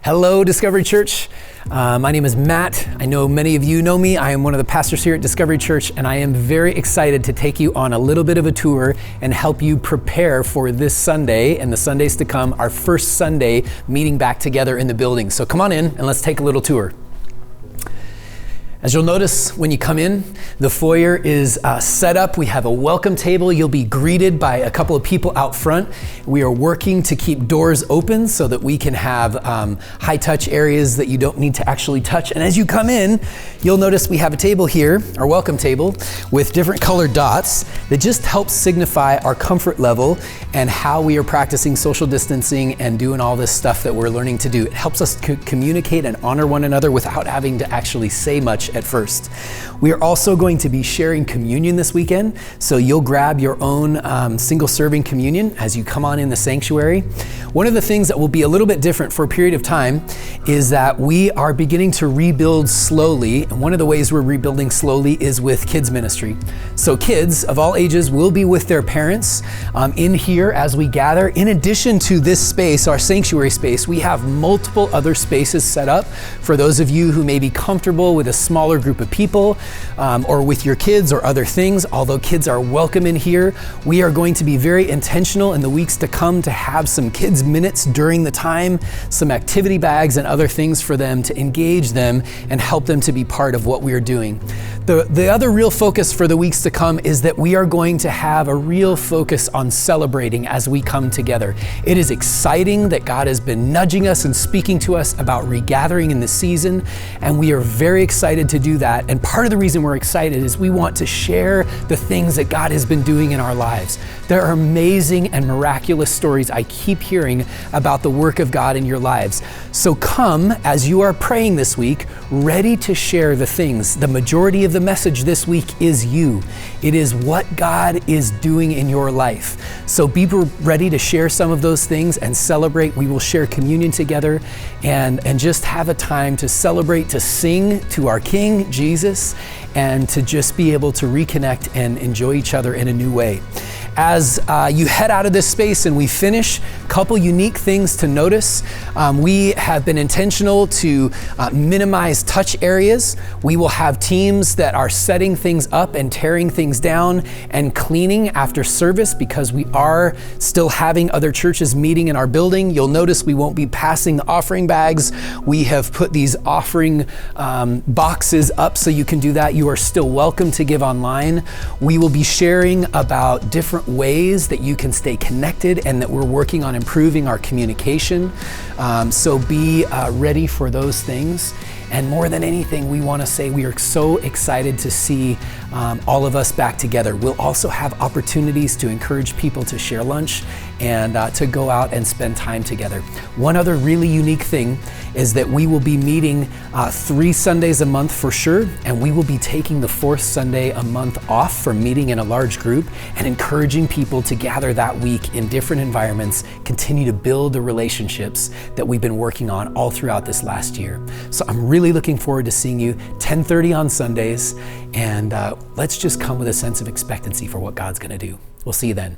Hello, Discovery Church. My name is Matt. I know many of you know me. I am one of the pastors here at Discovery Church, and I am very excited to take you on a little bit of a tour and help you prepare for this Sunday and the Sundays to come, our first Sunday meeting back together in the building. So come on in and let's take a little tour. As you'll notice when you come in, the foyer is set up. We have a welcome table. You'll be greeted by a couple of people out front. We are working to keep doors open so that we can have high touch areas that you don't need to actually touch. And as you come in, you'll notice we have a table here, our welcome table, with different colored dots that just help signify our comfort level and how we are practicing social distancing and doing all this stuff that we're learning to do. It helps us communicate and honor one another without having to actually say much at first. We are also going to be sharing communion this weekend, so you'll grab your own single serving communion as you come on in the sanctuary. One of the things that will be a little bit different for a period of time is that we are beginning to rebuild slowly, and one of the ways we're rebuilding slowly is with kids ministry. So kids of all ages will be with their parents in here as we gather. In addition to this space, our sanctuary space, we have multiple other spaces set up for those of you who may be comfortable with a smaller group of people or with your kids or other things. Although kids are welcome in here, we are going to be very intentional in the weeks to come to have some kids minutes during the time, some activity bags and other things for them to engage them and help them to be part of what we are doing. The other real focus for the weeks to come is that we are going to have a real focus on celebrating as we come together. It is exciting that God has been nudging us and speaking to us about regathering in this season, and we are very excited to do that. And part of the reason we're excited is we want to share the things that God has been doing in our lives. There are amazing and miraculous stories I keep hearing about the work of God in your lives. So come as you are praying this week, ready to share the things. The majority of the message this week is you. It is what God is doing in your life. So be ready to share some of those things and celebrate. We will share communion together and just have a time to celebrate, to sing to our King, Jesus, and to just be able to reconnect and enjoy each other in a new way. As you head out of this space and we finish, a couple unique things to notice. We have been intentional to minimize touch areas. We will have teams that are setting things up and tearing things down and cleaning after service because we are still having other churches meeting in our building. You'll notice we won't be passing the offering bags. We have put these offering boxes up so you can do that. You are still welcome to give online. We will be sharing about different ways that you can stay connected and that we're working on improving our communication. So be ready for those things. And more than anything, we want to say we are so excited to see all of us back together. We'll also have opportunities to encourage people to share lunch and to go out and spend time together. One other really unique thing is that we will be meeting 3 Sundays a month for sure, and we will be taking the 4th Sunday a month off from meeting in a large group and encouraging people to gather that week in different environments, continue to build the relationships that we've been working on all throughout this last year. So I'm really looking forward to seeing you 10:30 on Sundays, and let's just come with a sense of expectancy for what God's gonna do. We'll see you then.